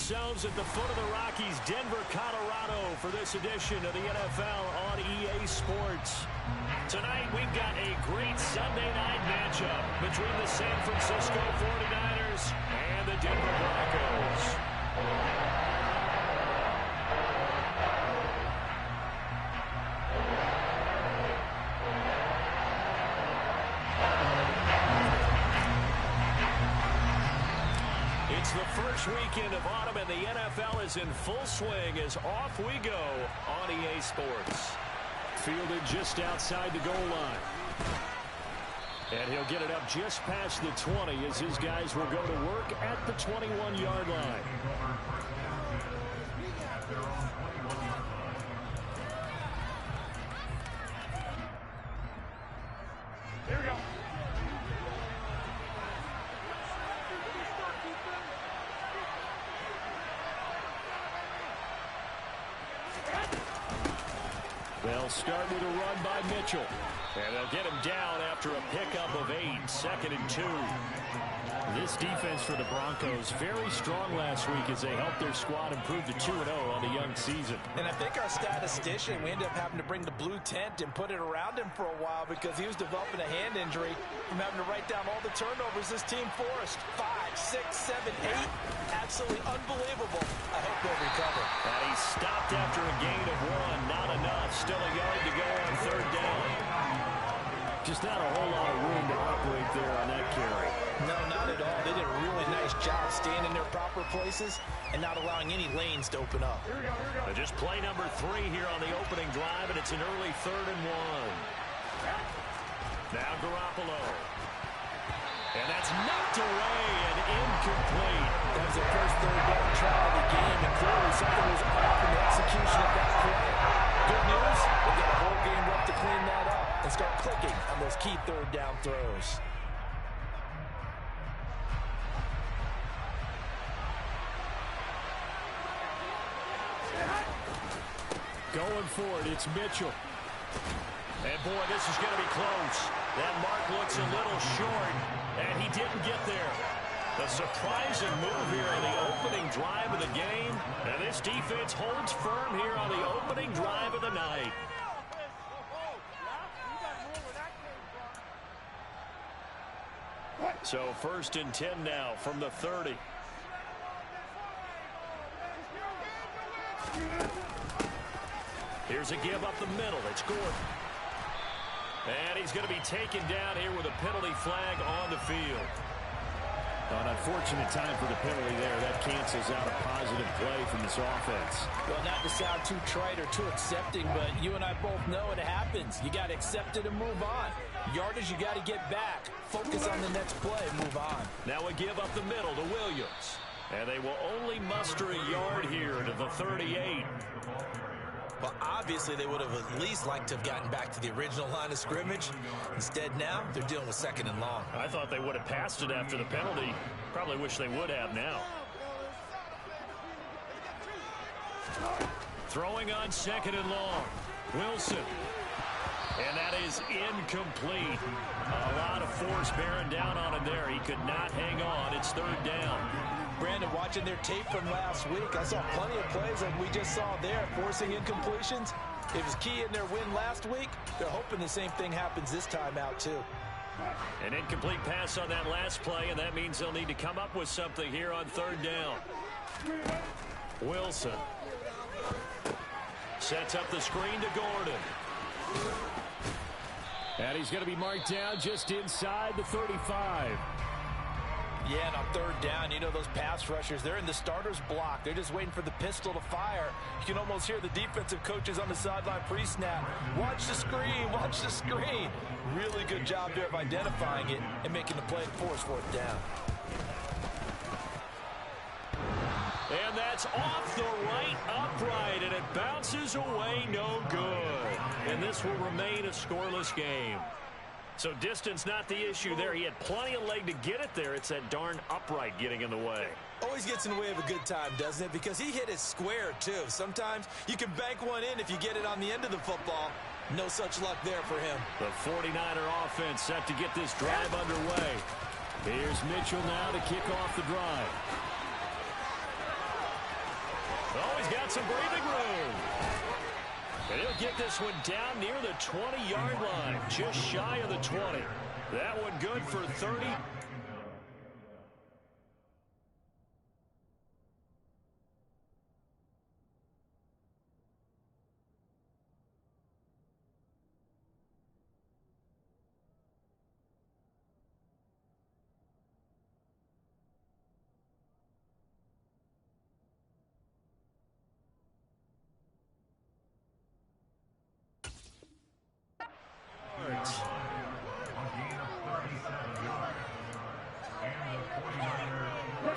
ourselves at the foot of the Rockies, Denver, Colorado, for this edition of the NFL on EA Sports. Tonight, we've got a great Sunday night matchup between the San Francisco 49ers and the Denver Broncos. It's the first weekend of autumn, and the NFL is in full swing as off we go on EA Sports. Fielded just outside the goal line. And he'll get it up just past the 20 as his guys will go to work at the 21-yard line. Here we go. They'll start with a run by Mitchell. And they'll get him down after a pickup of 8, 2nd and 2. This defense for the Broncos very strong last week as they helped their squad improve to 2-0 on the young season. And I think our statistician, we ended up having to bring the blue tent and put it around him for a while because he was developing a hand injury from having to write down all the turnovers this team forced. 5, 6, 7, 8. Absolutely unbelievable. I hope they'll recover. And he stopped after a gain of 1. Not enough. Still a yard to go on 3rd down. Just not a whole lot of room to operate there on that carry. No, not at all. They did a really nice job staying in their proper places and not allowing any lanes to open up. Here we go, here we go. Just play number 3 here on the opening drive, and it's an early 3rd and 1. Now Garoppolo. And that's knocked away and incomplete. That was the first 3rd down try of the game, and clearly something was off in the execution of that play. Good news, we got a whole game left to clean that up and start clicking on those key 3rd down throws. Going for it, it's Mitchell. And boy, this is going to be close. That mark looks a little short, and he didn't get there. A surprising move here on the opening drive of the game, and this defense holds firm here on the opening drive of the night. So 1st and 10 now from the 30. Here's a give up the middle. It's Gordon. And he's going to be taken down here with a penalty flag on the field. An unfortunate time for the penalty there. That cancels out a positive play from this offense. Well, not to sound too trite or too accepting, but you and I both know it happens. You got to accept it and move on. Yardage, you got to get back. Focus on the next play and move on. Now a give up the middle to Williams. And they will only muster a yard here to the 38. Well, obviously, they would have at least liked to have gotten back to the original line of scrimmage. Instead, now, they're dealing with 2nd and long. I thought they would have passed it after the penalty. Probably wish they would have now. Throwing on 2nd and long. Wilson. And that is incomplete. A lot of force bearing down on him there. He could not hang on. It's 3rd down. Brandon, watching their tape from last week, I saw plenty of plays like we just saw there, forcing incompletions. It was key in their win last week. They're hoping the same thing happens this time out, too. An incomplete pass on that last play, and that means they'll need to come up with something here on 3rd down. Wilson sets up the screen to Gordon. And he's going to be marked down just inside the 35. Yeah, and on 3rd down, you know those pass rushers, they're in the starter's block. They're just waiting for the pistol to fire. You can almost hear the defensive coaches on the sideline pre-snap. Watch the screen, watch the screen. Really good job there of identifying it and making the play and force 4th down. And that's off the right upright, and it bounces away no good. And this will remain a scoreless game. So distance not the issue there. He had plenty of leg to get it there. It's that darn upright getting in the way. Always gets in the way of a good time, doesn't it? Because he hit it square, too. Sometimes you can bank one in if you get it on the end of the football. No such luck there for him. The 49er offense set to get this drive underway. Here's Mitchell now to kick off the drive. Oh, he's got some breathing room. And he'll get this one down near the 20-yard line, just shy of the 20. That one good for 30.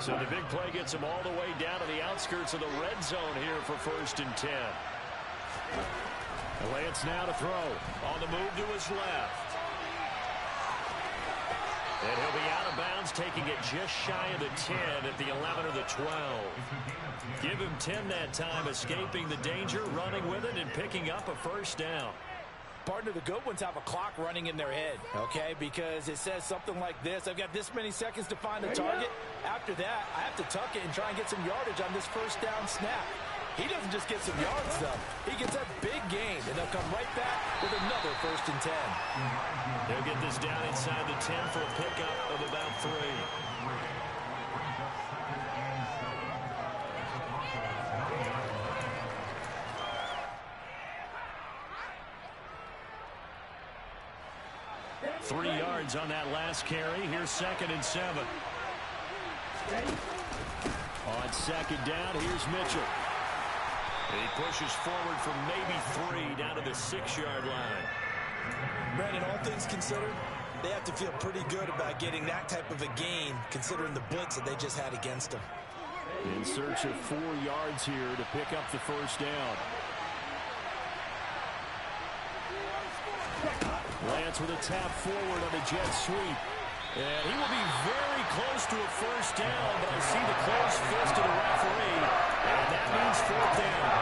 So the big play gets him all the way down to the outskirts of the red zone here for 1st and 10. Lance now to throw. On the move to his left. And he'll be out of bounds, taking it just shy of the 10 at the 11 or the 12. Give him 10 that time, escaping the danger, running with it, and picking up a 1st down. Partner, the good ones have a clock running in their head, okay? Because it says something like this. I've got this many seconds to find a target. After that, I have to tuck it and try and get some yardage on this 1st down snap. He doesn't just get some yards, though. He gets a big gain, and they'll come right back with another 1st and 10. They'll get this down inside the 10 for a pickup of about 3. Three yards on that last carry. Here's 2nd and 7. On 2nd down, here's Mitchell. He pushes forward from maybe 3 down to the 6-yard line. Brandon, all things considered, they have to feel pretty good about getting that type of a gain, considering the blitz that they just had against them. In search of 4 yards here to pick up the 1st down. Lance with a tap forward on a jet sweep. And he will be very close to a 1st down, but I see the closed fist of the referee, and that means 4th down.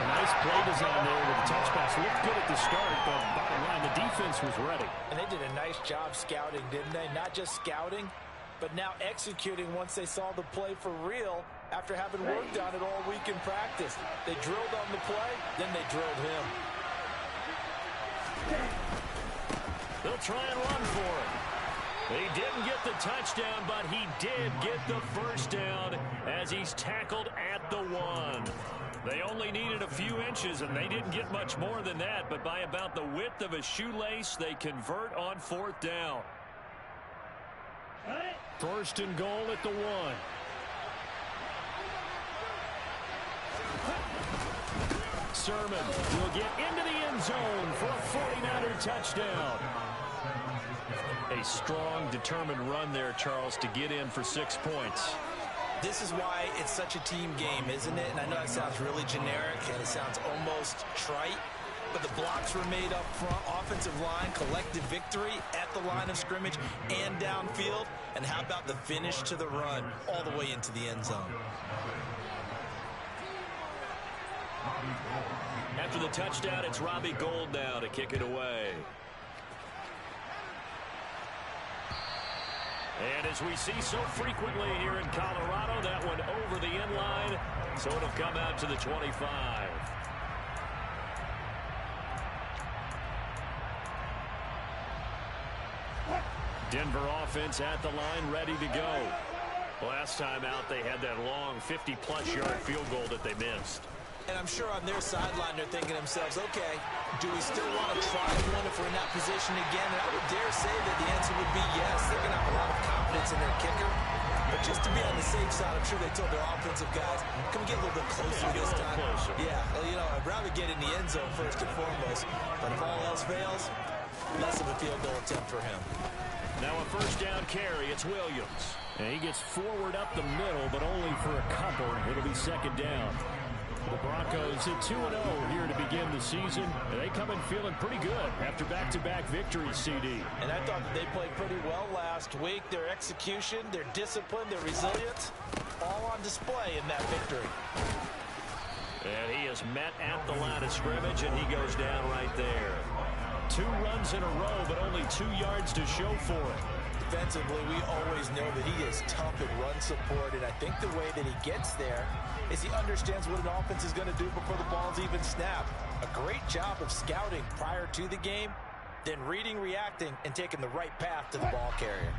A nice play design there with the touch pass. Looked good at the start, but bottom line, the defense was ready. And they did a nice job scouting, didn't they? Not just scouting, but now executing once they saw the play for real after having worked on it all week in practice. They drilled on the play, then they drilled him. They'll try and run for it. He didn't get the touchdown, but he did get the 1st down as he's tackled at the 1. They only needed a few inches, and they didn't get much more than that, but by about the width of a shoelace, they convert on 4th down. 1st and goal at the 1. Sermon will get into the end zone for a 49er touchdown. A strong, determined run there, Charles, to get in for 6 points. This is why it's such a team game, isn't it? And I know it sounds really generic and it sounds almost trite, but the blocks were made up front, offensive line, collective victory at the line of scrimmage and downfield. And how about the finish to the run all the way into the end zone? After the touchdown, it's Robbie Gould now to kick it away. And as we see so frequently here in Colorado, that one over the end line, so it'll come out to the 25. Denver offense at the line, ready to go. Last time out, they had that long 50-plus yard field goal that they missed. And I'm sure on their sideline they're thinking to themselves, okay, do we still want to try one if we're in that position again? And I would dare say that the answer would be yes. They're going to have a lot of confidence in their kicker. But just to be on the safe side, I'm sure they told their offensive guys, can we get a little bit closer this time? Yeah, well, you know, I'd rather get in the end zone first and foremost. But if all else fails, less of a field goal attempt for him. Now a 1st down carry, it's Williams. And he gets forward up the middle, but only for a couple. It'll be 2nd down. The Broncos at 2-0 here to begin the season. And they come in feeling pretty good after back-to-back victories, CD. And I thought that they played pretty well last week. Their execution, their discipline, their resilience, all on display in that victory. And he is met at the line of scrimmage, and he goes down right there. 2 runs in a row, but only 2 yards to show for it. defensively, we always know that he is tough at run support, and I think the way that he gets there is he understands what an offense is going to do before the ball's even snapped. A great job of scouting prior to the game, then reading, reacting, and taking the right path to the ball carrier.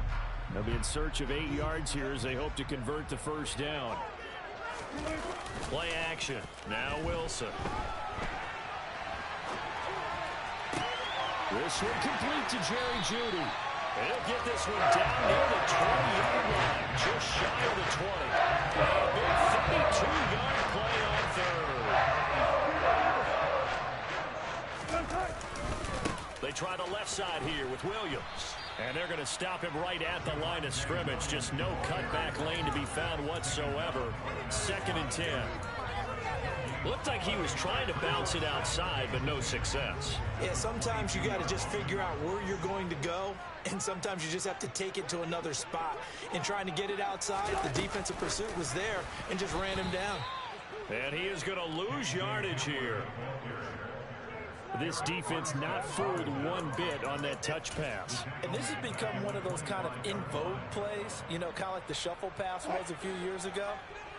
They'll be in search of 8 yards here as they hope to convert the first down. Play action. Now Wilson. This one complete to Jerry Jeudy. And he'll get this one down near the 20-yard line, just shy of the 20. A big 32-yard play on third. They try the left side here with Williams. And they're going to stop him right at the line of scrimmage. Just no cutback lane to be found whatsoever. 2nd and 10. Looked like he was trying to bounce it outside, but no success. Yeah, sometimes you got to just figure out where you're going to go, and sometimes you just have to take it to another spot. In trying to get it outside, the defensive pursuit was there and just ran him down. And he is going to lose yardage here. This defense not fooled one bit on that touch pass. And this has become one of those kind of in vogue plays, you know, kind of like the shuffle pass was a few years ago.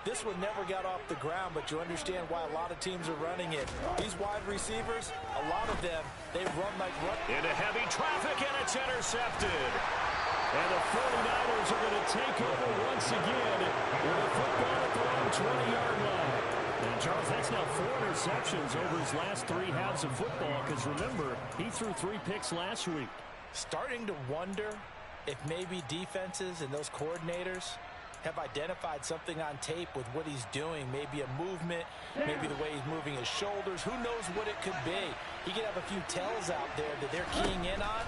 This one never got off the ground, but you understand why a lot of teams are running it. These wide receivers, a lot of them, they run like run. Into heavy traffic, and it's intercepted. And the 49ers are going to take over once again with a football at their own 20-yard line. And Charles, that's now 4 interceptions over his last 3 halves of football, because remember, he threw 3 picks last week. Starting to wonder if maybe defenses and those coordinators have identified something on tape with what he's doing. Maybe a movement, maybe the way he's moving his shoulders. Who knows what it could be? He could have a few tells out there that they're keying in on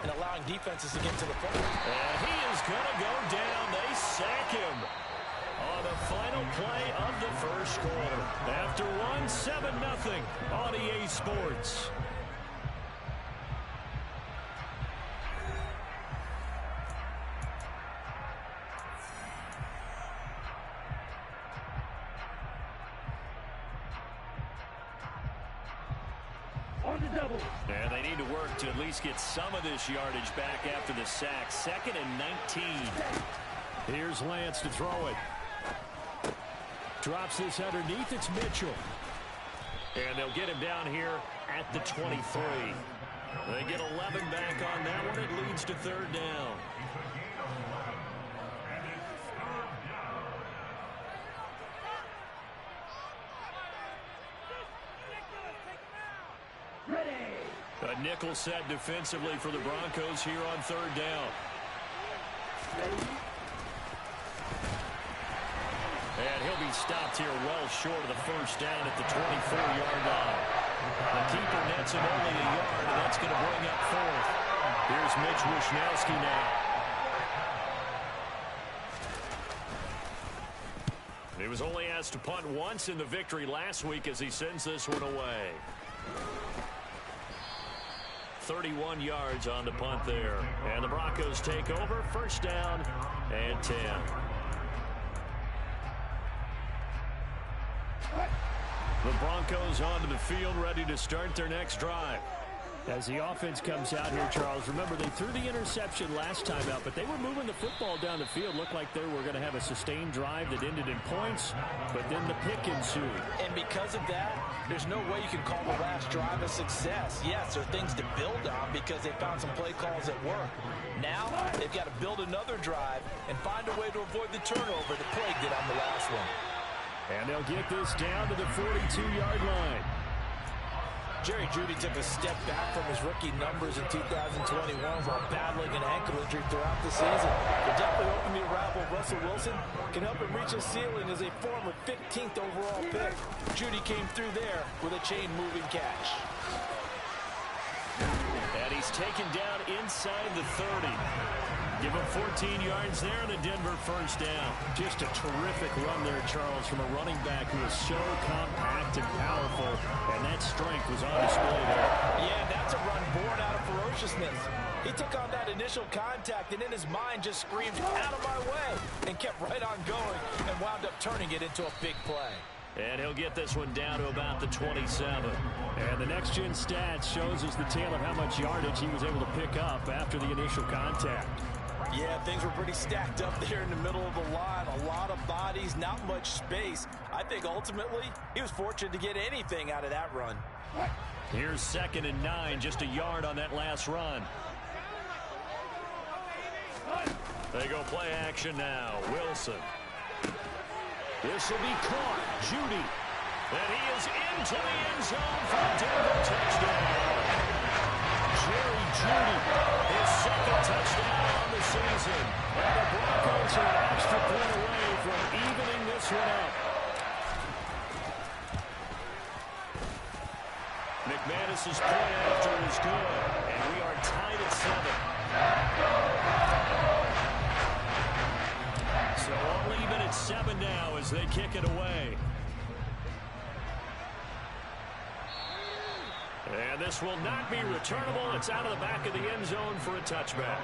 and allowing defenses to get to the football. And he is going to go down. They sack him on the final play of the first quarter. After 7-0 on EA Sports. And they need to work to at least get some of this yardage back after the sack. 2nd and 19. Here's Lance to throw it. Drops this underneath. It's Mitchell. And they'll get him down here at the 23. They get 11 back on that one. It leads to 3rd down. A nickel set defensively for the Broncos here on 3rd down. And he'll be stopped here well short of the first down at the 24-yard line. The keeper nets him only a yard, and that's going to bring up 4th. Here's Mitch Wishnowski now. He was only asked to punt once in the victory last week as he sends this one away. 31 yards on the punt there. And the Broncos take over. 1st down and 10. The Broncos onto the field, ready to start their next drive. As the offense comes out here, Charles, remember they threw the interception last time out, but they were moving the football down the field. Looked like they were going to have a sustained drive that ended in points, but then the pick ensued. And because of that, there's no way you can call the last drive a success. Yes, there are things to build on because they found some play calls that work. Now, they've got to build another drive and find a way to avoid the turnover that plagued it on the last one. And they'll get this down to the 42-yard line. Jerry Jeudy took a step back from his rookie numbers in 2021 while battling an ankle injury throughout the season. They're definitely hoping the arrival of Russell Wilson can help him reach his ceiling as a former 15th overall pick. Jeudy came through there with a chain-moving catch. And he's taken down inside the 30. Give him 14 yards there and a Denver first down. Just a terrific run there, Charles, from a running back who is so compact and powerful, and that strength was on display there. Yeah, that's a run born out of ferociousness. He took on that initial contact and in his mind just screamed, "Out of my way," and kept right on going and wound up turning it into a big play. And he'll get this one down to about the 27. And the next-gen stats shows us the tale of how much yardage he was able to pick up after the initial contact. Yeah, things were pretty stacked up there in the middle of the line. A lot of bodies, not much space. I think ultimately he was fortunate to get anything out of that run. Here's 2nd and 9, just a yard on that last run. They go play action now. Wilson. This will be caught. Judy. And he is into the end zone for a Denver touchdown. Jerry Judy, his 2nd touchdown on the season. And the Broncos are an extra point away from evening this one up. McManus's point after is good, and we are tied at 7. So all even at 7 now as they kick it away. And this will not be returnable. It's out of the back of the end zone for a touchback.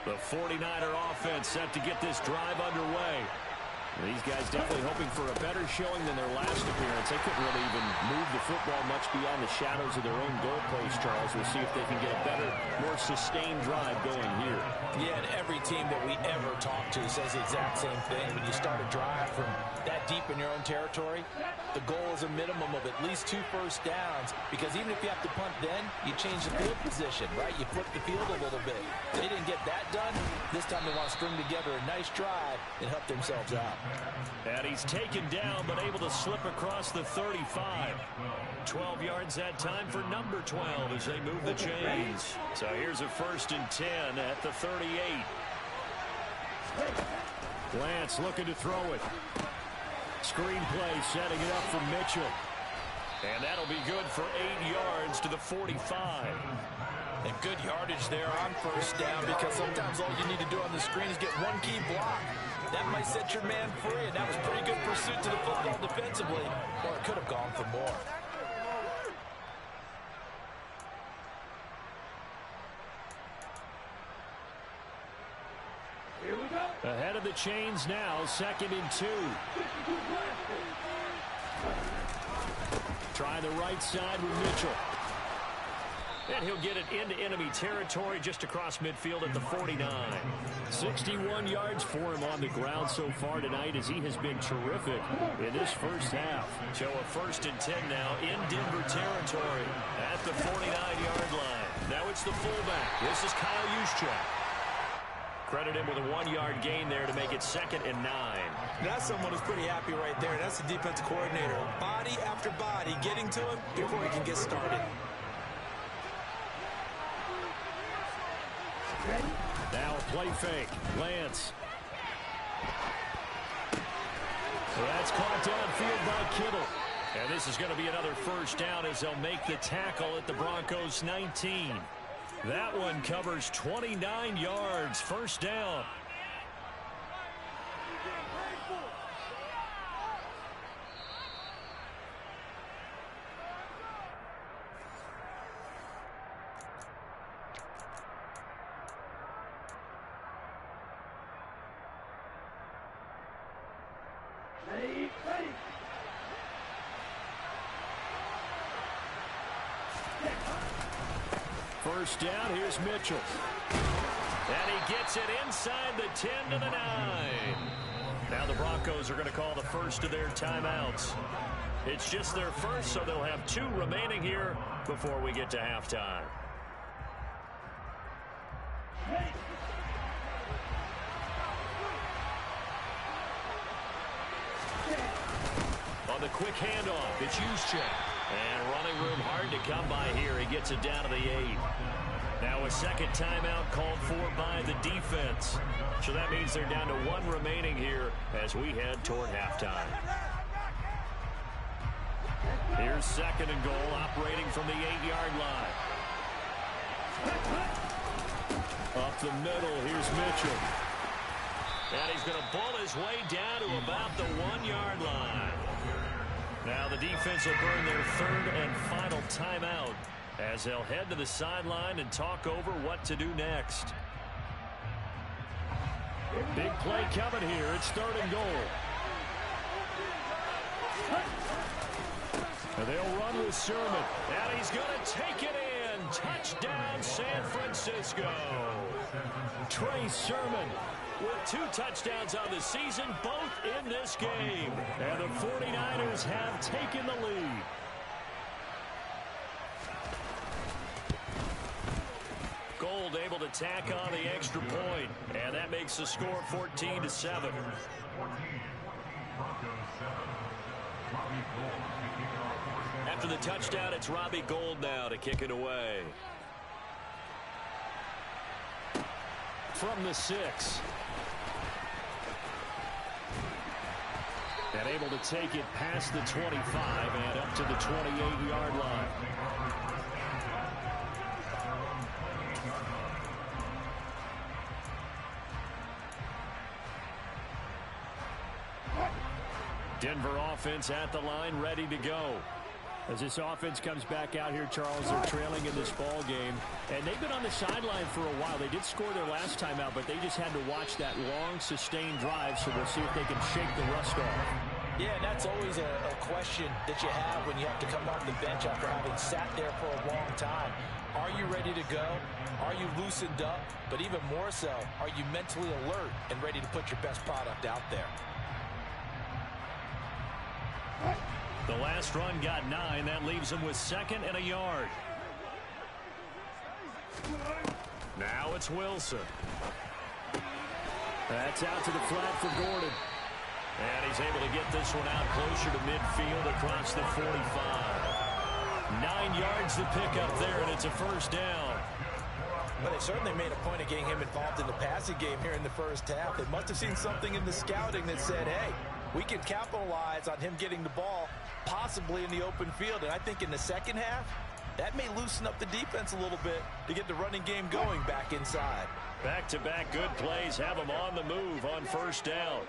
The 49er offense set to get this drive underway. These guys definitely hoping for a better showing than their last appearance. They couldn't really even move the football much beyond the shadows of their own goalpost, Charles. We'll see if they can get a better, more sustained drive going here. Yeah, and every team that we ever talk to says the exact same thing. When you start a drive from that deep in your own territory, the goal is a minimum of at least 2 first downs, because even if you have to punt then, you change the field position, right? You flip the field a little bit. They didn't get that done. This time they want to string together a nice drive and help themselves out. And he's taken down, but able to slip across the 35. 12 yards that time for number 12 as they move the chains. So here's a 1st and 10 at the 38. Lance looking to throw it. Screenplay setting it up for Mitchell. And that'll be good for 8 yards to the 45. And good yardage there on 1st down, because sometimes all you need to do on the screen is get one key block. That might set your man free, and that was pretty good pursuit to the football defensively, or it could have gone for more. Ahead of the chains now, 2nd and 2. Try the right side with Mitchell. And he'll get it into enemy territory just across midfield at the 49. 61 yards for him on the ground so far tonight, as he has been terrific in this first half. So a 1st and 10 now in Denver territory at the 49-yard line. Now it's the fullback. This is Kyle Juszczyk. Credit him with a 1-yard gain there to make it 2nd and 9. That's someone who's pretty happy right there. That's the defensive coordinator. Body after body getting to him before he can get started. Now a play fake. Lance. That's caught downfield by Kittle. And this is going to be another 1st down as they'll make the tackle at the Broncos 19. That one covers 29 yards. 1st down. First down, here's Mitchell. And he gets it inside the 10 to the 9. Now the Broncos are going to call the first of their timeouts. It's just their first, so they'll have 2 remaining here before we get to halftime. On the quick handoff, it's Juszczyk. And running room hard to come by here. He gets it down to the 8. Now a 2nd timeout called for by the defense. So that means they're down to 1 remaining here as we head toward halftime. Here's 2nd and goal, operating from the 8-yard line. Up the middle, here's Mitchell. And he's going to bull his way down to about the 1-yard line. Now the defense will burn their 3rd and final timeout as they'll head to the sideline and talk over what to do next. Big play coming here. It's 3rd and goal. And they'll run with Sermon. And he's going to take it in. Touchdown, San Francisco. Trey Sermon with 2 touchdowns on the season, both in this game. And the 49ers have taken the lead. Gold able to tack on the extra point, and that makes the score 14-7. After the touchdown, it's Robbie Gould now to kick it away. From the 6. And able to take it past the 25 and up to the 28-yard line. Denver offense at the line, ready to go. As this offense comes back out here, Charles, they're trailing in this ball game. And they've been on the sideline for a while. They did score their last time out, but they just had to watch that long, sustained drive, so we'll see if they can shake the rust off. Yeah, and that's always a question that you have when you have to come off the bench after having sat there for a long time. Are you ready to go? Are you loosened up? But even more so, are you mentally alert and ready to put your best product out there? The last run got 9. That leaves him with 2nd and a yard. Now it's Wilson. That's out to the flat for Gordon. And he's able to get this one out closer to midfield across the 45. 9 yards to pick up there, and it's a 1st down. Well, they certainly made a point of getting him involved in the passing game here in the first half. They must have seen something in the scouting that said, hey, we can capitalize on him getting the ball possibly in the open field. And I think in the second half, that may loosen up the defense a little bit to get the running game going back inside. Back-to-back good plays have him on the move on 1st down.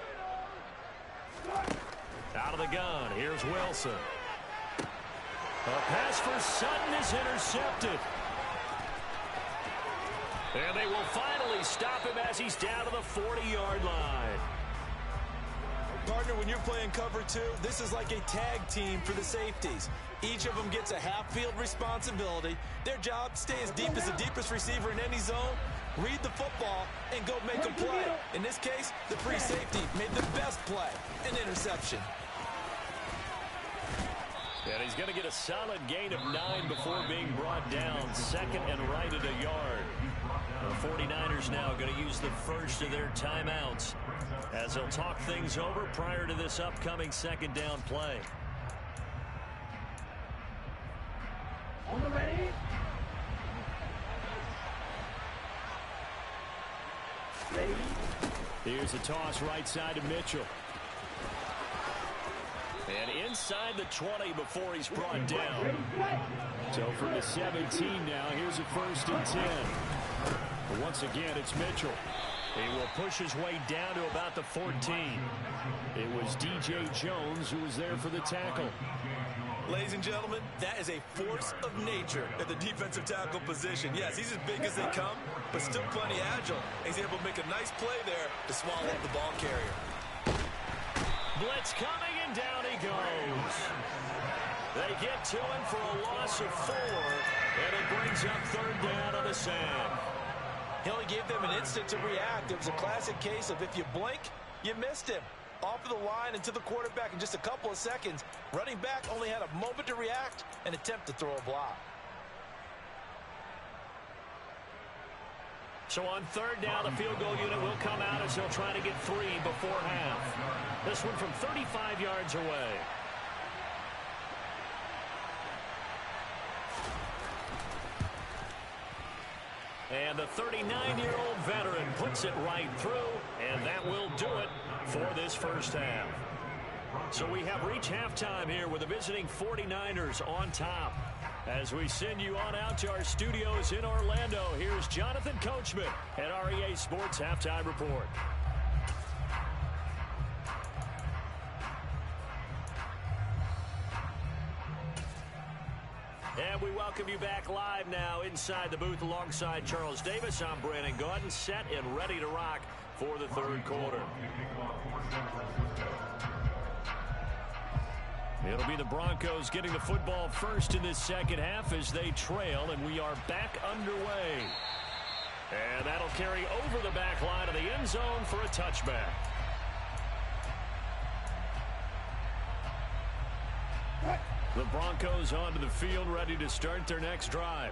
Out of the gun, here's Wilson. A pass for Sutton is intercepted. And they will finally stop him as he's down to the 40-yard line. Partner, when you're playing cover 2, this is like a tag team for the safeties. Each of them gets a half-field responsibility. Their job, stay as deep as the deepest receiver in any zone, read the football, and go make a play. In this case, the free safety made the best play, an interception. And he's going to get a solid gain of 9 before being brought down. 2nd and right at a yard. The 49ers now going to use the first of their timeouts as they'll talk things over prior to this upcoming 2nd down play. On the ready. Ready. Here's a toss right side to Mitchell. And inside the 20 before he's brought down. So from the 17 now, here's a 1st and 10. But once again, it's Mitchell. He will push his way down to about the 14. It was DJ Jones who was there for the tackle. Ladies and gentlemen, that is a force of nature at the defensive tackle position. Yes, he's as big as they come, but still plenty agile. He's able to make a nice play there to swallow up the ball carrier. Blitz coming, and down he goes. They get to him for a loss of 4, and it brings up 3rd down on the sand. He only gave them an instant to react. It was a classic case of if you blink, you missed him. Off of the line and to the quarterback in just a couple of seconds. Running back only had a moment to react and attempt to throw a block. So on 3rd down, the field goal unit will come out as they'll try to get 3 before half. This one from 35 yards away. And the 39-year-old veteran puts it right through, and that will do it for this first half. So we have reached halftime here with the visiting 49ers on top. As we send you on out to our studios in Orlando, here's Jonathan Coachman at REA Sports Halftime Report. And we welcome you back live now inside the booth alongside Charles Davis. I'm Brandon Gaudin, set and ready to rock for the third quarter. It'll be the Broncos getting the football first in this second half as they trail, and we are back underway. And that'll carry over the back line of the end zone for a touchback. The Broncos onto the field, ready to start their next drive.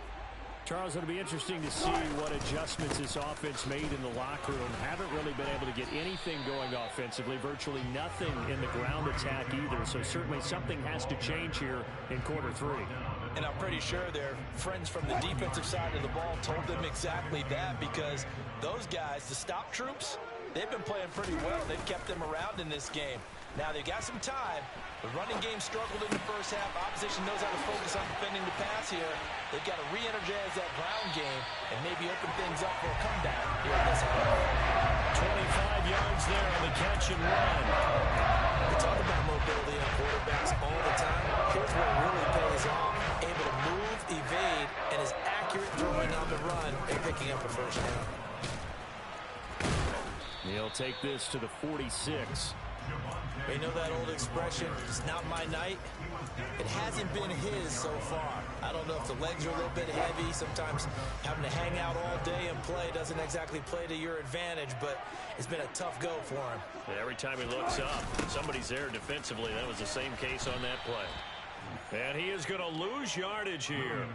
Charles, it'll be interesting to see what adjustments this offense made in the locker room. Haven't really been able to get anything going offensively, virtually nothing in the ground attack either. So certainly something has to change here in quarter three. And I'm pretty sure their friends from the defensive side of the ball told them exactly that, because those guys, the stop troops, they've been playing pretty well. They've kept them around in this game. Now they've got some time. The running game struggled in the first half. Opposition knows how to focus on defending the pass here. They've got to re-energize that ground game and maybe open things up for a comeback here in this half. 25 yards there on the catch and run. We talk about mobility on quarterbacks all the time. Here's where it really pays off. Able to move, evade, and is accurate throwing on the run and picking up a first down. He'll take this to the 46. You know that old expression, it's not my night? It hasn't been his so far. I don't know if the legs are a little bit heavy. Sometimes having to hang out all day and play doesn't exactly play to your advantage, but it's been a tough go for him. Every time he looks up, somebody's there defensively. That was the same case on that play. And he is going to lose yardage here.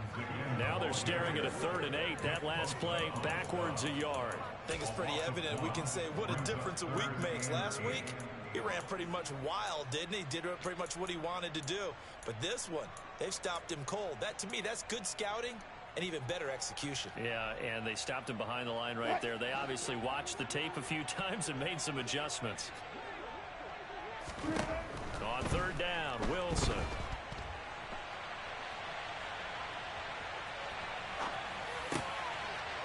Now they're staring at a 3rd and 8. That last play, backwards a yard. I think it's pretty evident. We can say what a difference a week makes. Last week, he ran pretty much wild, didn't he? Did pretty much what he wanted to do. But this one, they've stopped him cold. That, to me, that's good scouting and even better execution. Yeah, and they stopped him behind the line right there. They obviously watched the tape a few times and made some adjustments. On 3rd down, Wilson.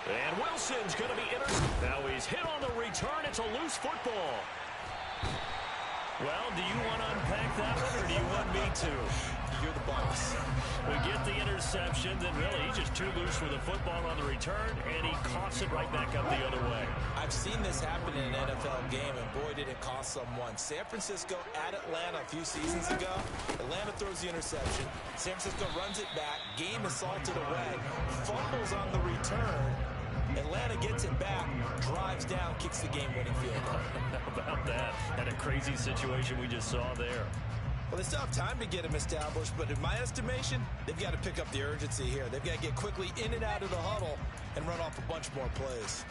And Wilson's going to be intercepted. Now he's hit on the return. It's a loose football. Well, do you want to unpack that one, or do you want me to? You're the boss. We get the interception, then really he's just too loose with the football on the return, and he coughs it right back up the other way. I've seen this happen in an NFL game, and boy, did it cost someone. San Francisco at Atlanta a few seasons ago. Atlanta throws the interception. San Francisco runs it back. Game is salted away. Fumbles on the return. Atlanta gets it back, drives down, kicks the game-winning field goal. How about that? And a crazy situation we just saw there. Well, they still have time to get him established, but in my estimation, they've got to pick up the urgency here. They've got to get quickly in and out of the huddle and run off a bunch more plays.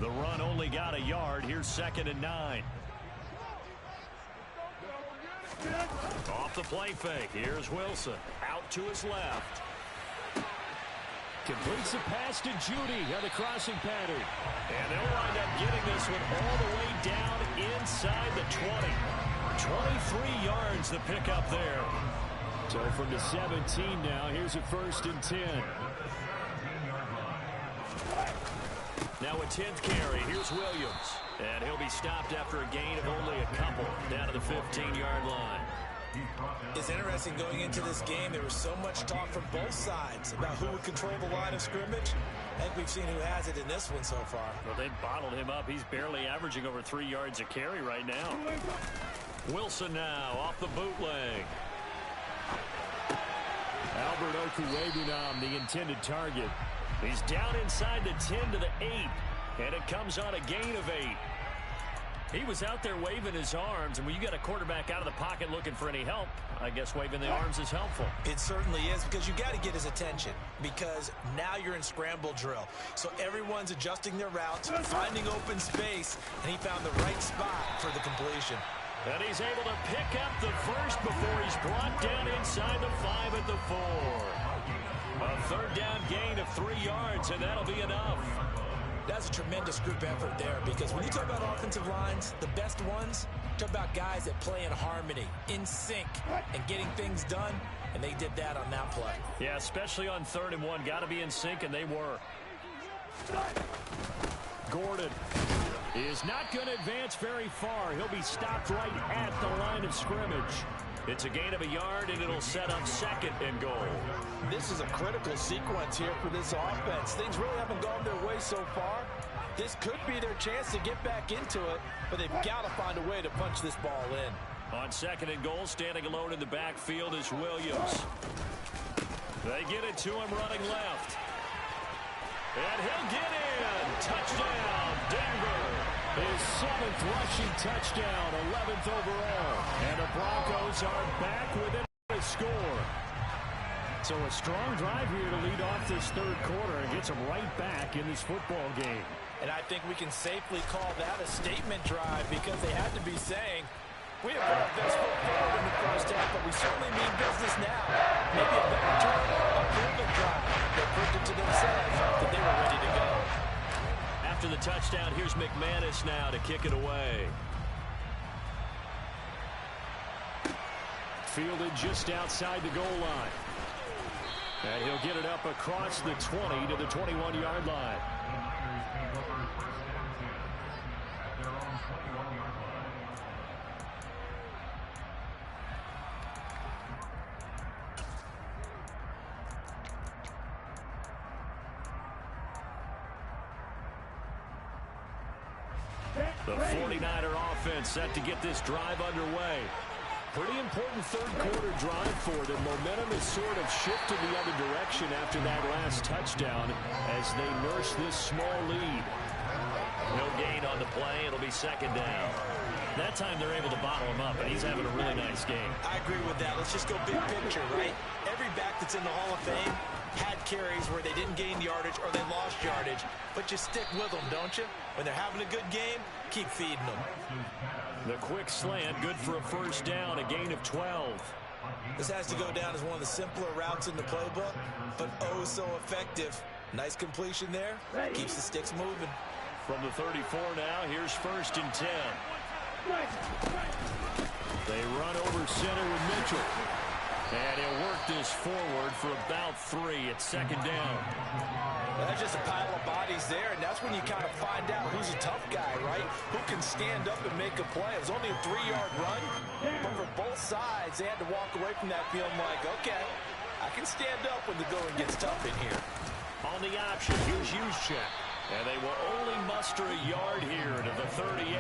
The run only got a yard. Here's 2nd and 9. Off the play fake. Here's Wilson. Out to his left. Completes the pass to Judy on the crossing pattern. And they'll wind up getting this one all the way down inside the 20. 23 yards to pick up there. So from the 17 now, here's a 1st and 10. Now a 10th carry. Here's Williams. And he'll be stopped after a gain of only a couple down to the 15-yard line. It's interesting going into this game. There was so much talk from both sides about who would control the line of scrimmage. I think we've seen who has it in this one so far. Well, they bottled him up. He's barely averaging over 3 yards a carry right now. Wilson now off the bootleg. Albert Okuwebunam, the intended target. He's down inside the 10 to the 8. And it comes on a gain of 8. He was out there waving his arms, and when you got a quarterback out of the pocket looking for any help, I guess waving the arms is helpful. It certainly is, because you got to get his attention, because now you're in scramble drill. So everyone's adjusting their routes, finding open space, and he found the right spot for the completion. And he's able to pick up the first before he's brought down inside the 5 at the 4. A 3rd down gain of 3 yards, and that'll be enough. That's a tremendous group effort there, because when you talk about offensive lines, the best ones, talk about guys that play in harmony, in sync, and getting things done, and they did that on that play. Yeah, especially on 3rd and 1. Got to be in sync, and they were. Gordon is not going to advance very far. He'll be stopped right at the line of scrimmage. It's a gain of a yard, and it'll set up 2nd and goal. This is a critical sequence here for this offense. Things really haven't gone their way so far. This could be their chance to get back into it, but they've got to find a way to punch this ball in. On 2nd and goal, standing alone in the backfield is Williams. They get it to him running left. And he'll get in. Touchdown, Denver. His 7th rushing touchdown, 11th overall. And the Broncos are back within a score. So a strong drive here to lead off this 3rd quarter and gets them right back in this football game. And I think we can safely call that a statement drive because they had to be saying, we have put our best foot forward in the first half, but we certainly mean business now. Maybe a better term, a proven drive. They proved it to themselves that they were ready to go. After the touchdown, here's McManus now to kick it away. Fielded just outside the goal line. And he'll get it up across the 20 to the 21-yard line. The 49er offense set to get this drive underway. Pretty important 3rd quarter drive for them. Momentum has sort of shifted the other direction after that last touchdown as they nurse this small lead. No gain on the play. It'll be 2nd down. That time they're able to bottle him up, and he's having a really nice game. I agree with that. Let's just go big picture, right? Every back that's in the Hall of Fame had carries where they didn't gain yardage or they lost yardage, but you stick with them, don't you? When they're having a good game, keep feeding them. The quick slant, good for a 1st down, a gain of 12. This has to go down as one of the simpler routes in the playbook, but oh so effective. Nice completion there. Keeps the sticks moving. From the 34 now, here's 1st and 10. They run over center with Mitchell. And he'll work this forward for about 3 at 2nd down. That's just a pile of bodies there, and that's when you kind of find out who's a tough guy, right? Who can stand up and make a play. It was only a 3-yard run, but for both sides, they had to walk away from that feeling like, okay, I can stand up when the going gets tough in here. On the option, here's Juszczyk. And they will only muster a yard here to the 38.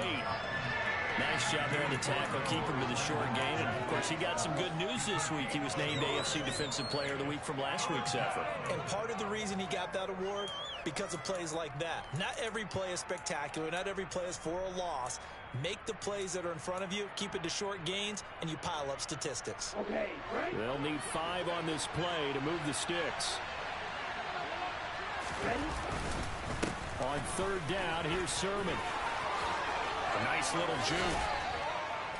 Nice job there on the tackle, keep him to the short gain. And, of course, he got some good news this week. He was named AFC Defensive Player of the Week from last week's effort. And part of the reason he got that award, because of plays like that. Not every play is spectacular. Not every play is for a loss. Make the plays that are in front of you, keep it to short gains, and you pile up statistics. Okay, right. They'll need 5 on this play to move the sticks. Ready? On 3rd down, here's Sermon. A nice little juke.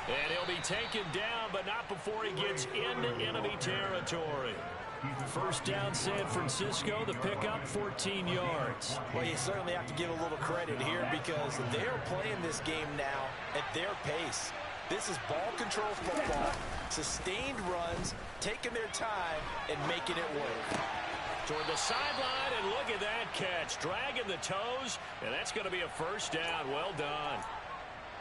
And he'll be taken down, but not before he gets into enemy territory. 1st down, San Francisco. The pickup, 14 yards. Well, you certainly have to give a little credit here because they're playing this game now at their pace. This is ball control football, sustained runs, taking their time, and making it work. Toward the sideline, and look at that catch. Dragging the toes, and that's going to be a 1st down. Well done.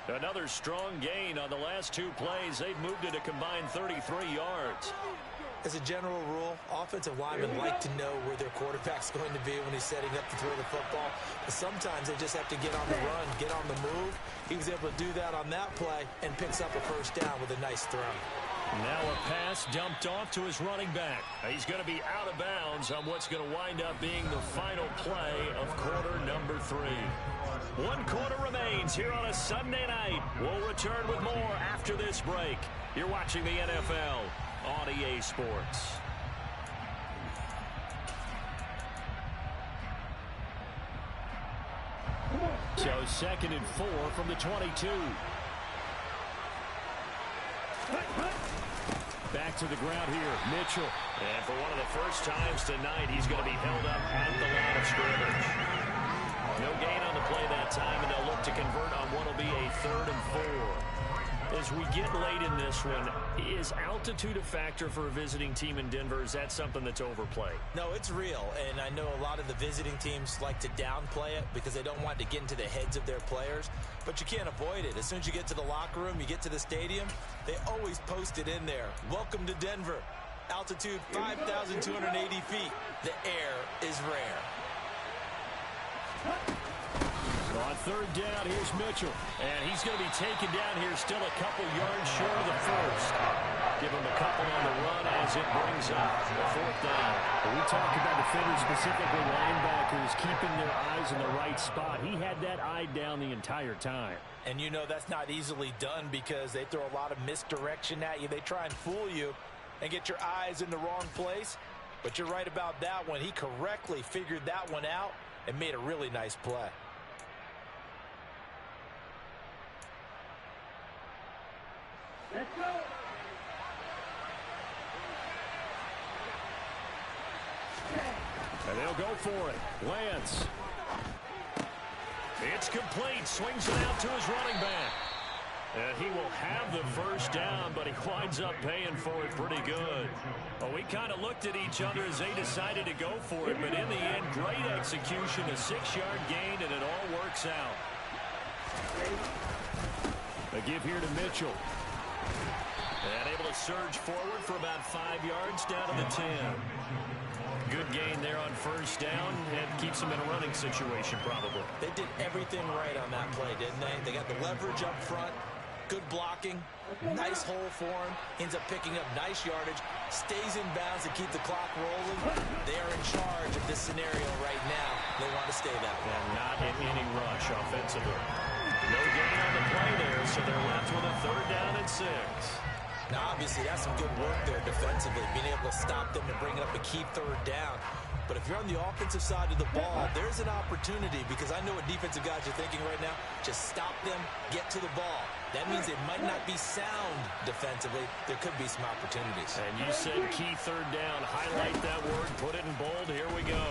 Another strong gain on the last 2 plays. They've moved it a combined 33 yards. As a general rule, offensive linemen like to know where their quarterback's going to be when he's setting up to throw the football. But sometimes they just have to get on the run, get on the move. He was able to do that on that play and picks up a 1st down with a nice throw. Now a pass dumped off to his running back. He's going to be out of bounds on what's going to wind up being the final play of quarter number 3. 1 quarter remains here on a Sunday night. We'll return with more after this break. You're watching the NFL on EA Sports. So 2nd and 4 from the 22. Back to the ground here, Mitchell. And for one of the first times tonight, he's going to be held up at the line of scrimmage. No gain on the play that time, and they'll look to convert on what will be a 3rd and 4. As we get late in this one, Is altitude a factor for a visiting team in Denver? Is that something that's overplayed? No, it's real, and I know a lot of the visiting teams like to downplay it because they don't want to get into the heads of their players, but you can't avoid it. As soon as you get to the locker room, you get to the stadium, they always post it in there. Welcome to Denver. Altitude 5,280 feet. The air is rare. So on third down, here's Mitchell. And he's going to be taken down here still a couple yards short of the first. Give him a couple on the run as it brings up the fourth down. When we talk about defenders, specifically linebackers, keeping their eyes in the right spot. He had that eye down the entire time. And you know that's not easily done because they throw a lot of misdirection at you. They try and fool you and get your eyes in the wrong place. But you're right about that one. He correctly figured that one out and made a really nice play. Let's go. And they'll go for it. Lance. It's complete. Swings it out to his running back. And he will have the first down, but he winds up paying for it pretty good. Well, we kind of looked at each other as they decided to go for it, but in the end, great execution, a 6-yard gain, and it all works out. A give here to Mitchell. And able to surge forward for about 5 yards down to the 10. Good gain there on first down and keeps them in a running situation probably. They did everything right on that play, didn't they? They got the leverage up front, good blocking, nice hole for him, ends up picking up nice yardage, stays in bounds to keep the clock rolling. They are in charge of this scenario right now. They want to stay that way. And not in any rush offensively. No gain on the play there, so they're left with a third down and 6. Now, obviously, that's some good work there defensively, being able to stop them and bring it up a key third down. But if you're on the offensive side of the ball, there's an opportunity because I know what defensive guys are thinking right now. Just stop them, get to the ball. That means it might not be sound defensively. There could be some opportunities. And you said key third down. Highlight that word, put it in bold. Here we go.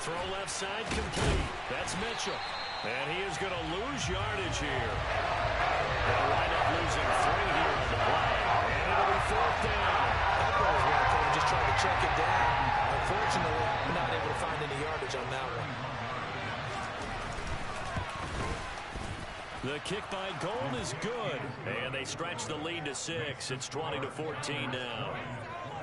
Throw left side complete. That's Mitchell. And he is going to lose yardage here. They'll wind up losing 3 here on the play. And it'll be fourth down. That was where Cody just tried to check it down. Unfortunately, we're not able to find any yardage on that one. The kick by Gold is good. And they stretch the lead to 6. It's 20-14 now.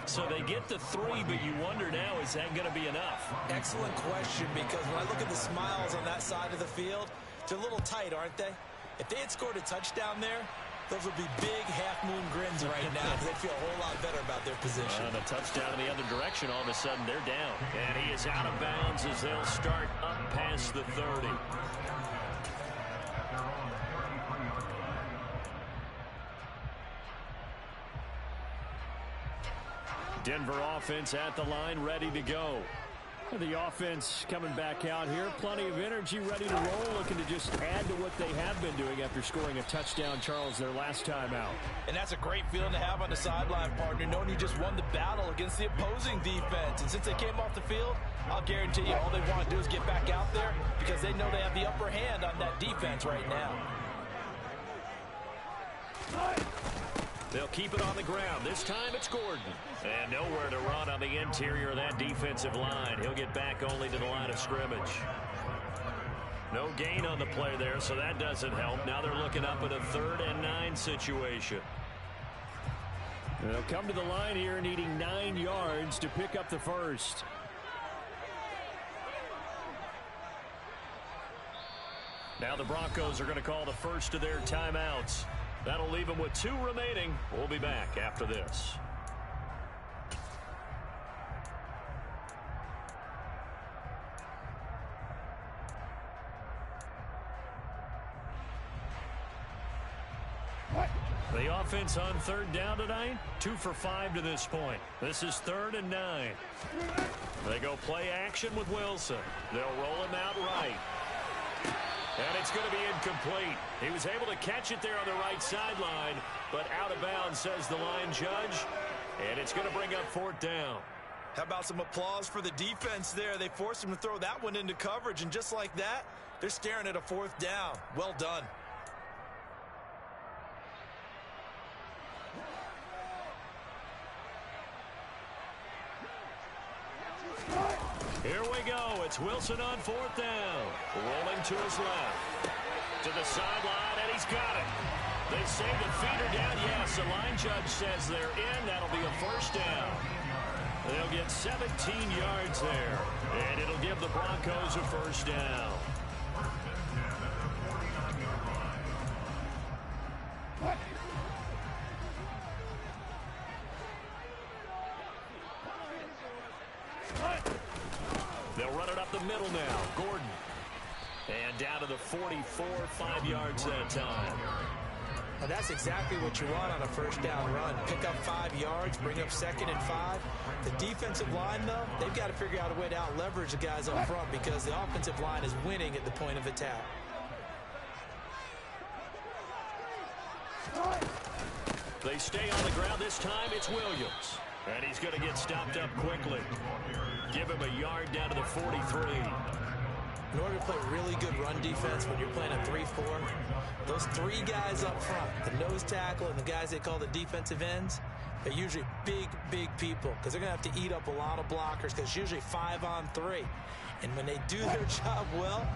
So they get the 3, but you wonder now, is that going to be enough? Excellent question, because when I look at the smiles on that side of the field, they're a little tight, aren't they? If they had scored a touchdown there, those would be big half-moon grins right now because they'd feel a whole lot better about their position. The touchdown in the other direction, all of a sudden they're down. And he is out of bounds as they'll start up past the 30. Denver offense at the line, ready to go. The offense coming back out here. Plenty of energy, ready to roll, looking to just add to what they have been doing after scoring a touchdown, Charles, their last time out. And that's a great feeling to have on the sideline, partner, knowing you just won the battle against the opposing defense. And since they came off the field, I'll guarantee you all they want to do is get back out there because they know they have the upper hand on that defense right now. They'll keep it on the ground. This time it's Gordon. And nowhere to run on the interior of that defensive line. He'll get back only to the line of scrimmage. No gain on the play there, so that doesn't help. Now they're looking up at a 3rd and 9 situation. They'll come to the line here needing 9 yards to pick up the first. Now the Broncos are going to call the first of their timeouts. That'll leave them with 2 remaining. We'll be back after this. The offense on 3rd down tonight, 2 for 5 to this point. This is 3rd and 9. They go play action with Wilson. They'll roll him out right. And it's going to be incomplete. He was able to catch it there on the right sideline, but out of bounds, says the line judge. And it's going to bring up 4th down. How about some applause for the defense there? They forced him to throw that one into coverage, and just like that, they're staring at a 4th down. Well done. Here we go. It's Wilson on 4th down. Rolling to his left. To the sideline, and he's got it. They say the feet are down. Yes, the line judge says they're in. That'll be a first down. They'll get 17 yards there, and it'll give the Broncos a first down. They'll run it up the middle now. Gordon. And down to the 44, 5 yards that time. Well, that's exactly what you want on a first down run. Pick up 5 yards, bring up 2nd and 5. The defensive line, though, they've got to figure out a way to out-leverage the guys up front because the offensive line is winning at the point of attack. They stay on the ground. This time it's Williams. And he's going to get stopped up quickly. Give him a yard down to the 43. In order to play really good run defense when you're playing a 3-4, those 3 guys up front, the nose tackle and the guys they call the defensive ends, they're usually big, big people because they're going to have to eat up a lot of blockers because it's usually 5 on 3. And when they do their job well,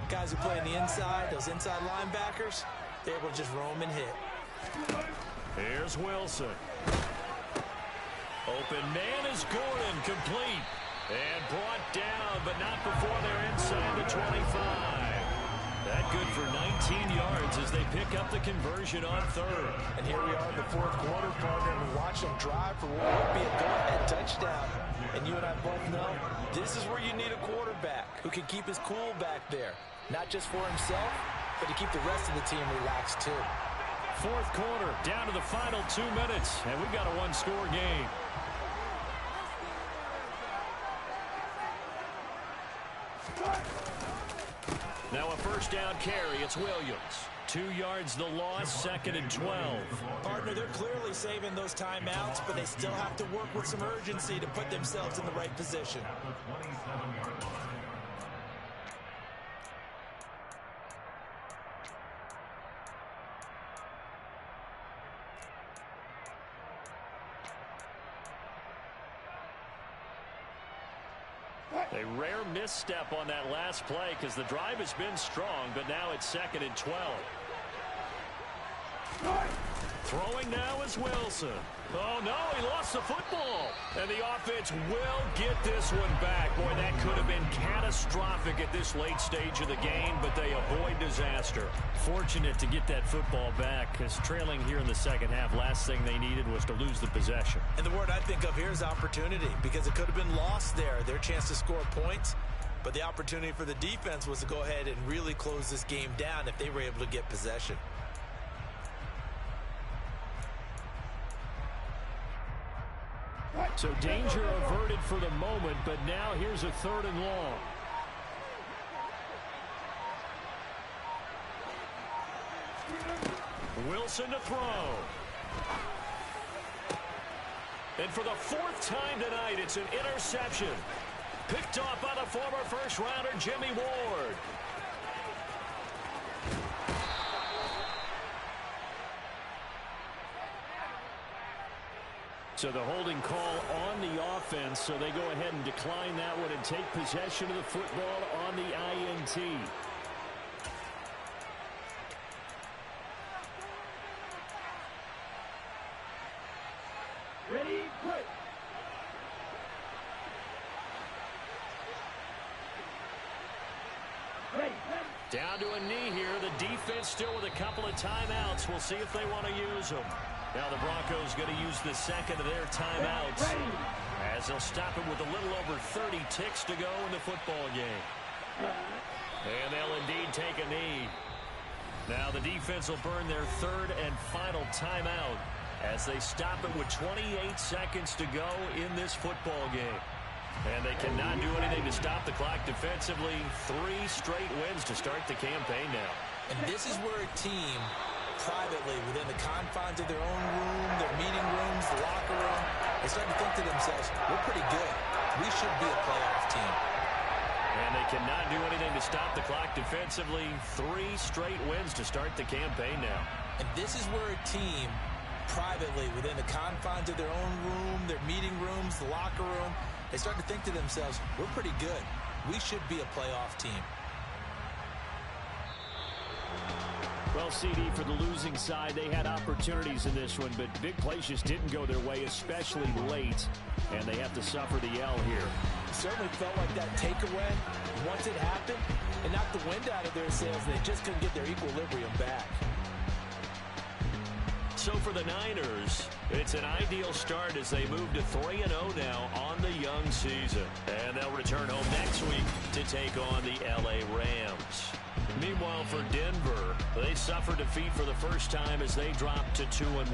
guys who play on the inside, those inside linebackers, they're able to just roam and hit. Here's Wilson. Open man is Gordon, complete. And brought down, but not before they're inside the 25. That good for 19 yards as they pick up the conversion on 3rd. And here we are in the 4th quarter, partner, and we watch them drive for what would be a go-ahead touchdown. And you and I both know this is where you need a quarterback who can keep his cool back there. Not just for himself, but to keep the rest of the team relaxed too. 4th quarter, down to the final 2 minutes, and we've got a one-score game. Now a first down carry. It's Williams. 2 yards the loss, 2nd and 12. Partner, they're clearly saving those timeouts, but they still have to work with some urgency to put themselves in the right position. A rare misstep on that last play because the drive has been strong, but now it's 2nd and 12. Throwing now is Wilson. Oh, no, he lost the football. And the offense will get this one back. Boy, that could have been catastrophic at this late stage of the game, but they avoid disaster. Fortunate to get that football back because trailing here in the second half, last thing they needed was to lose the possession. And the word I think of here is opportunity because it could have been lost there, their chance to score points. But the opportunity for the defense was to go ahead and really close this game down if they were able to get possession. So danger averted for the moment, but now here's a 3rd and long. Wilson to throw. And for the 4th time tonight, it's an interception. Picked off by the former first-rounder Jimmy Ward. So the holding call on the offense, so they go ahead and decline that one and take possession of the football on the INT. Ready, quick. Ready. Down to a knee here. The defense still with a couple of timeouts. We'll see if they want to use them. Now the Broncos going to use the 2nd of their timeouts as they'll stop it with a little over 30 ticks to go in the football game. And they'll indeed take a knee. Now the defense will burn their 3rd and final timeout as they stop it with 28 seconds to go in this football game. And they cannot do anything to stop the clock defensively. 3 straight wins to start the campaign now. And this is where a team privately within the confines of their own room, their meeting rooms, the locker room, they start to think to themselves, we're pretty good. We should be a playoff team. And they cannot do anything to stop the clock defensively. 3 straight wins to start the campaign now. And this is where a team privately within the confines of their own room, their meeting rooms, the locker room, they start to think to themselves, we're pretty good. We should be a playoff team. Well, CD, for the losing side, they had opportunities in this one, but big plays just didn't go their way, especially late, and they have to suffer the L here. It certainly felt like that takeaway, once it happened, it knocked the wind out of their sails, and they just couldn't get their equilibrium back. So for the Niners, it's an ideal start as they move to 3-0 now on the young season. And they'll return home next week to take on the LA Rams. Meanwhile, for Denver, they suffered defeat for the first time as they dropped to 2-1.